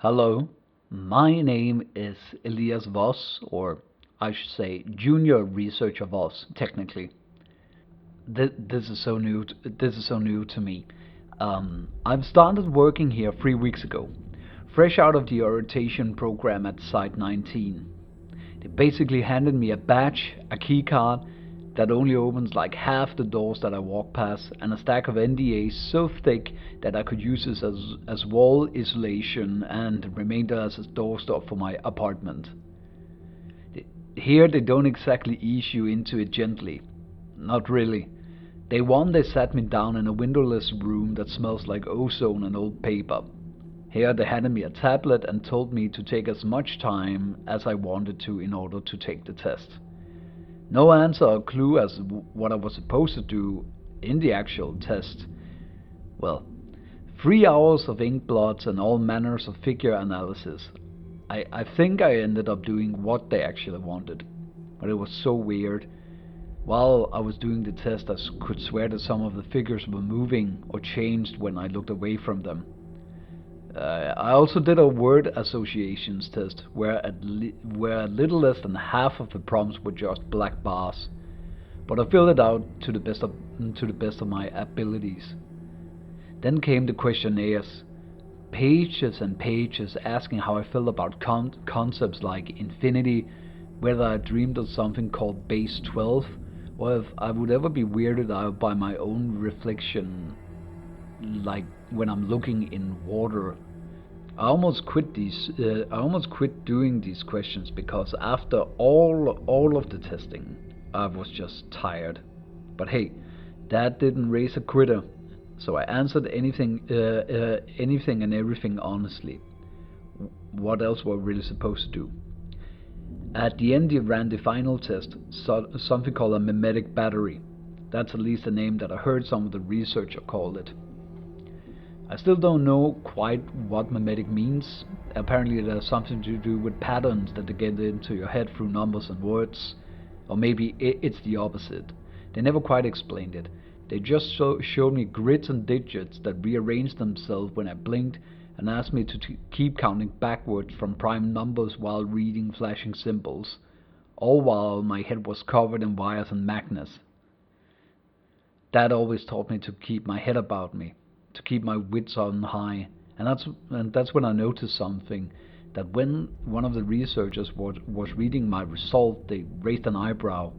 Hello, my name is Elias Voss, or I should say Junior Researcher Voss, technically. This is so new. This is so new to me. I've started working here 3 weeks ago, fresh out of the orientation program at Site 19. They basically handed me a badge, a key card that only opens like half the doors that I walk past, and a stack of NDAs so thick that I could use this as wall insulation and the remainder as a doorstop for my apartment. Here they don't exactly ease you into it gently. Not really. They sat me down in a windowless room that smells like ozone and old paper. Here they handed me a tablet and told me to take as much time as I wanted to in order to take the test. No answer or clue as what I was supposed to do in the actual test. Well, 3 hours of ink blots and all manners of figure analysis. I think I ended up doing what they actually wanted, but it was so weird. While I was doing the test, I could swear that some of the figures were moving or changed when I looked away from them. I also did a word associations test where a little less than half of the prompts were just black bars, but I filled it out to the best of my abilities. Then came the questionnaires, pages and pages asking how I felt about concepts like infinity, whether I dreamed of something called base 12, or if I would ever be weirded out by my own reflection, like when I'm looking in water. I almost quit doing these questions because after all of the testing, I was just tired. But hey, that didn't raise a quitter, so I answered anything and everything honestly. What else were we really supposed to do? At the end, they ran the final test, something called a memetic battery. That's at least the name that I heard some of the researchers call it. I still don't know quite what memetic means. Apparently it has something to do with patterns that get into your head through numbers and words. Or maybe it's the opposite. They never quite explained it. They just showed me grids and digits that rearranged themselves when I blinked and asked me to keep counting backwards from prime numbers while reading flashing symbols. All while my head was covered in wires and magnets. Dad always taught me to keep my head about me, to keep my wits on high, and that's when I noticed something. That when one of the researchers was reading my result, they raised an eyebrow.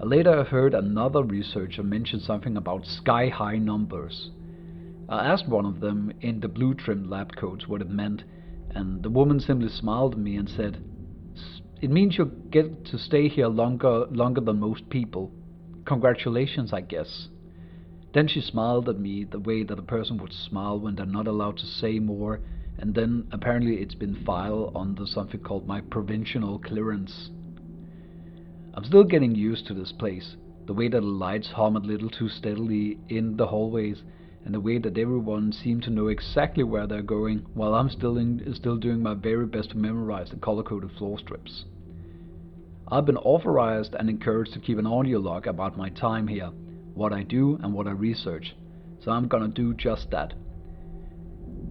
Later I heard another researcher mention something about sky-high numbers. I asked one of them in the blue-trimmed lab coats what it meant, and the woman simply smiled at me and said, "It means you get to stay here longer than most people. Congratulations, I guess." Then she smiled at me the way that a person would smile when they're not allowed to say more, and then apparently it's been filed under something called my provisional clearance. I'm still getting used to this place, the way that the lights hum a little too steadily in the hallways, and the way that everyone seemed to know exactly where they're going, while I'm still doing my very best to memorize the color-coded floor strips. I've been authorized and encouraged to keep an audio log about my time here, what I do and what I research, so I'm gonna do just that.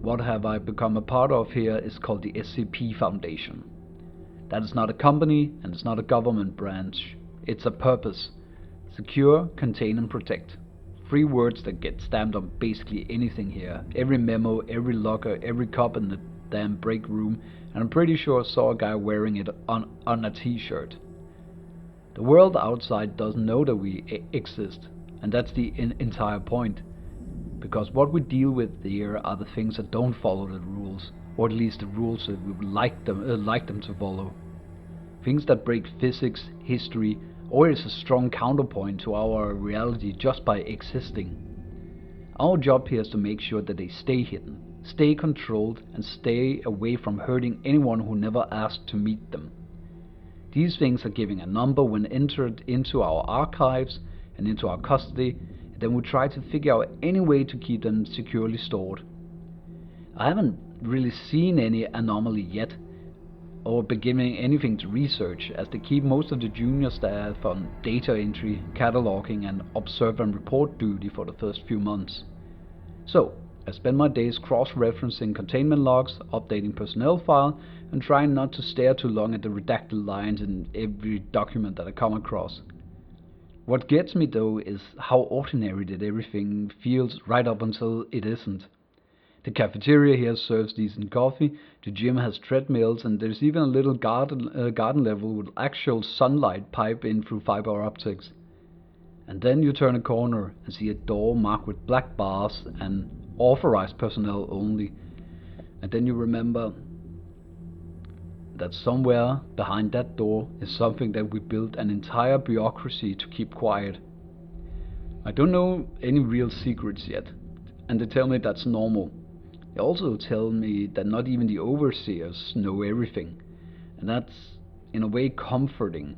What have I become a part of here is called the SCP-Foundation. That is not a company and it's not a government branch. It's a purpose. Secure, contain and protect. 3 words that get stamped on basically anything here. Every memo, every locker, every cup in the damn break room, and I'm pretty sure I saw a guy wearing it on a t-shirt. The world outside doesn't know that we exist, and that's the entire point. Because what we deal with here are the things that don't follow the rules, or at least the rules that we would like them to follow. Things that break physics, history, or is a strong counterpoint to our reality just by existing. Our job here is to make sure that they stay hidden, stay controlled, and stay away from hurting anyone who never asked to meet them. These things are giving a number when entered into our archives and into our custody, and then we try to figure out any way to keep them securely stored. I haven't really seen any anomaly yet, or beginning anything to research, as they keep most of the junior staff on data entry, cataloging and observe and report duty for the first few months. So, I spend my days cross-referencing containment logs, updating personnel file, and trying not to stare too long at the redacted lines in every document that I come across. What gets me though is how ordinary that everything feels right up until it isn't. The cafeteria here serves decent coffee, the gym has treadmills, and there's even a little garden level with actual sunlight pipe in through fiber optics. And then you turn a corner and see a door marked with black bars and authorized personnel only. And then you remember that somewhere behind that door is something that we built an entire bureaucracy to keep quiet. I don't know any real secrets yet, and they tell me that's normal. They also tell me that not even the overseers know everything, and that's in a way comforting.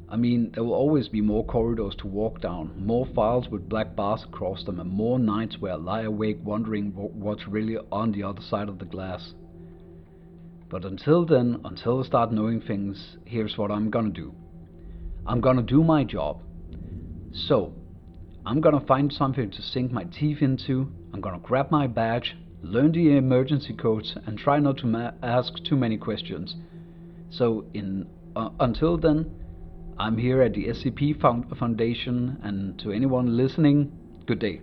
I mean, there will always be more corridors to walk down, more files with black bars across them, and more nights where I lie awake wondering what's really on the other side of the glass. But until then, until I start knowing things, here's what I'm gonna do. I'm gonna do my job. So, I'm gonna find something to sink my teeth into, I'm gonna grab my badge, learn the emergency codes, and try not to ask too many questions. So, until then, I'm here at the SCP-Foundation, and to anyone listening, good day.